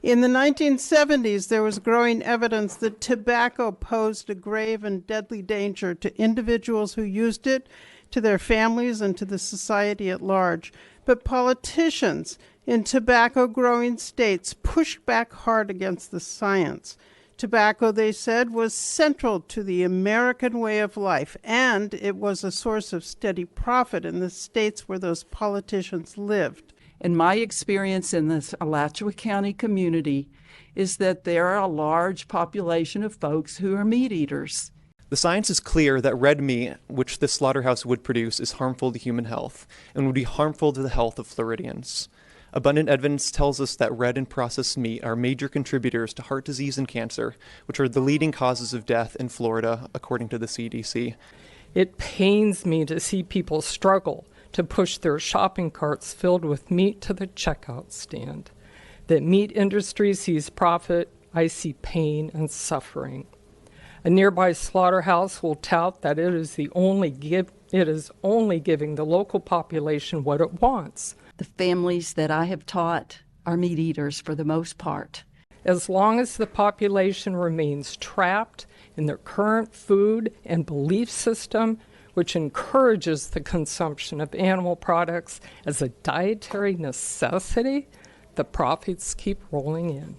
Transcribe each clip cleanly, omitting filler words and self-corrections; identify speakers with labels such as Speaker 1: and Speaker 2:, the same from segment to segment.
Speaker 1: In the 1970s, there was growing evidence that tobacco posed a grave and deadly danger to individuals who used it, to their families, and to the society at large. But politicians in tobacco-growing states pushed back hard against the science. Tobacco, they said, was central to the American way of life, and it was a source of steady profit in the states where those politicians lived.
Speaker 2: In my experience in this Alachua County community is that there are a large population of folks who are meat eaters.
Speaker 3: The science is clear that red meat, which this slaughterhouse would produce, is harmful to human health and would be harmful to the health of Floridians. Abundant evidence tells us that red and processed meat are major contributors to heart disease and cancer, which are the leading causes of death in Florida, according to the CDC.
Speaker 4: It pains me to see people struggle to push their shopping carts filled with meat to the checkout stand. The meat industry sees profit, I see pain and suffering. A nearby slaughterhouse will tout that it is only giving the local population what it wants.
Speaker 2: The families that I have taught are meat eaters for the most part.
Speaker 4: As long as the population remains trapped in their current food and belief system, which encourages the consumption of animal products as a dietary necessity, the profits keep rolling in.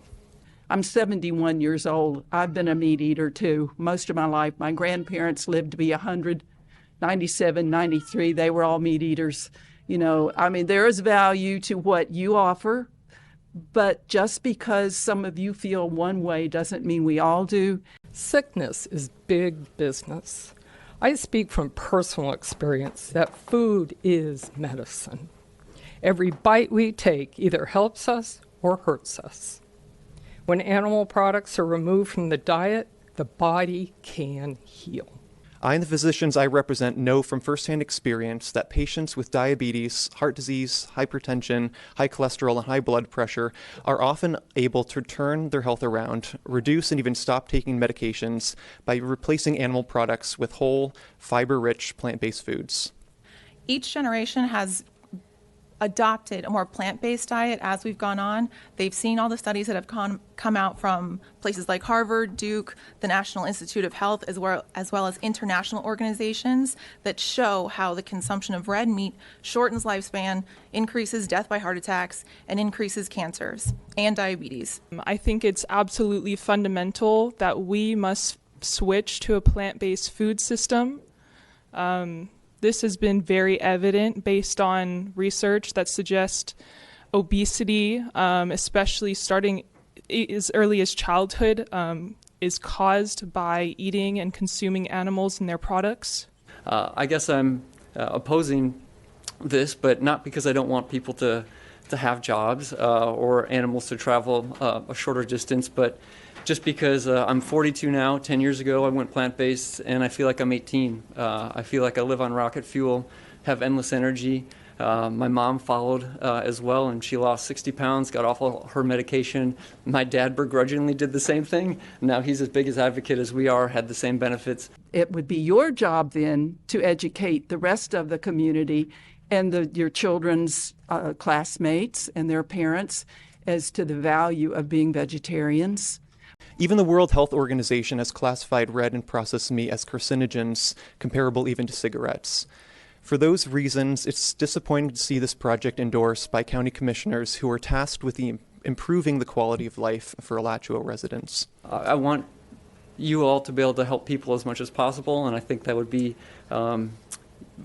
Speaker 2: I'm 71 years old. I've been a meat eater too, most of my life. My grandparents lived to be 100, 97, 93. They were all meat eaters. You know, I mean, there is value to what you offer, but just because some of you feel one way doesn't mean we all do.
Speaker 4: Sickness is big business. I speak from personal experience that food is medicine. Every bite we take either helps us or hurts us. When animal products are removed from the diet, the body can heal.
Speaker 3: I and the physicians I represent know from firsthand experience that patients with diabetes, heart disease, hypertension, high cholesterol, and high blood pressure are often able to turn their health around, reduce and even stop taking medications by replacing animal products with whole, fiber-rich, plant-based foods.
Speaker 5: Each generation has adopted a more plant-based diet as we've gone on. They've seen all the studies that have come out from places like Harvard, Duke, the National Institute of Health, as well as international organizations that show how the consumption of red meat shortens lifespan, increases death by heart attacks, and increases cancers and diabetes.
Speaker 6: I think it's absolutely fundamental that we must switch to a plant-based food system. This has been very evident based on research that suggests obesity, especially starting as early as childhood, is caused by eating and consuming animals and their products.
Speaker 7: I guess I'm opposing this, but not because I don't want people to have jobs or animals to travel a shorter distance, but just because I'm 42 now. 10 years ago I went plant-based and I feel like I'm 18. I feel like I live on rocket fuel, have endless energy. My mom followed as well, and she lost 60 pounds, got off all her medication. My dad begrudgingly did the same thing. Now he's as big as advocate as we are, had the same benefits.
Speaker 2: It would be your job then to educate the rest of the community and your children's classmates and their parents as to the value of being vegetarians.
Speaker 3: Even the World Health Organization has classified red and processed meat as carcinogens, comparable even to cigarettes. For those reasons, it's disappointing to see this project endorsed by county commissioners who are tasked with improving the quality of life for Alachua residents.
Speaker 7: I want you all to be able to help people as much as possible, and I think that would be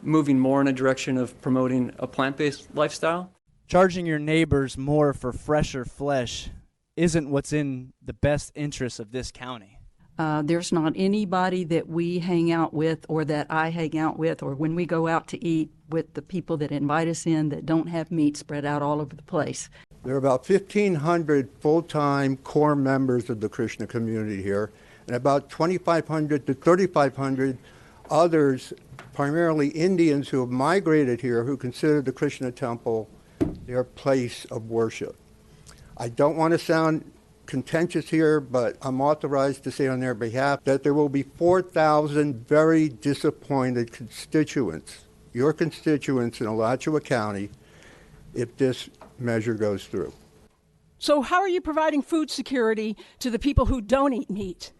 Speaker 7: moving more in a direction of promoting a plant-based lifestyle.
Speaker 8: Charging your neighbors more for fresher flesh isn't what's in the best interest of this county.
Speaker 2: There's not anybody that we hang out with or that I hang out with or when we go out to eat with the people that invite us in that don't have meat spread out all over the place.
Speaker 9: There are about 1,500 full-time core members of the Krishna community here, and about 2,500 to 3,500 others, primarily Indians who have migrated here, who consider the Krishna temple their place of worship. I don't want to sound contentious here, but I'm authorized to say on their behalf that there will be 4,000 very disappointed constituents, your constituents in Alachua County, if this measure goes through.
Speaker 10: So how are you providing food security to the people who don't eat meat?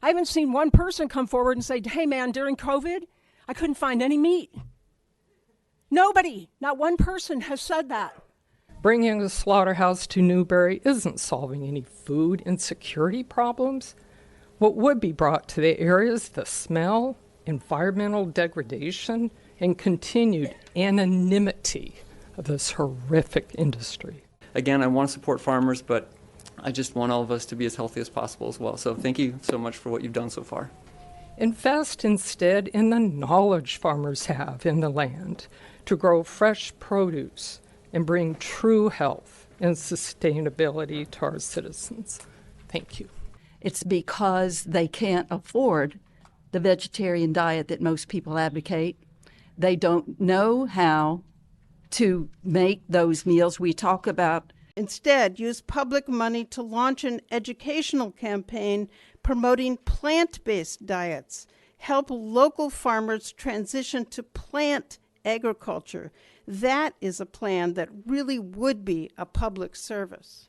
Speaker 10: I haven't seen one person come forward and say, hey man, during COVID, I couldn't find any meat. Nobody, not one person has said that.
Speaker 4: Bringing a slaughterhouse to Newberry isn't solving any food insecurity problems. What would be brought to the area is the smell, environmental degradation, and continued anonymity of this horrific industry.
Speaker 7: Again, I want to support farmers, but I just want all of us to be as healthy as possible as well. So thank you so much for what you've done so far.
Speaker 4: Invest instead in the knowledge farmers have in the land to grow fresh produce and bring true health and sustainability to our citizens. Thank you.
Speaker 11: It's because they can't afford the vegetarian diet that most people advocate. They don't know how to make those meals. We talk about
Speaker 1: Instead, use public money to launch an educational campaign promoting plant-based diets. Help local farmers transition to plant agriculture. That is a plan that really would be a public service.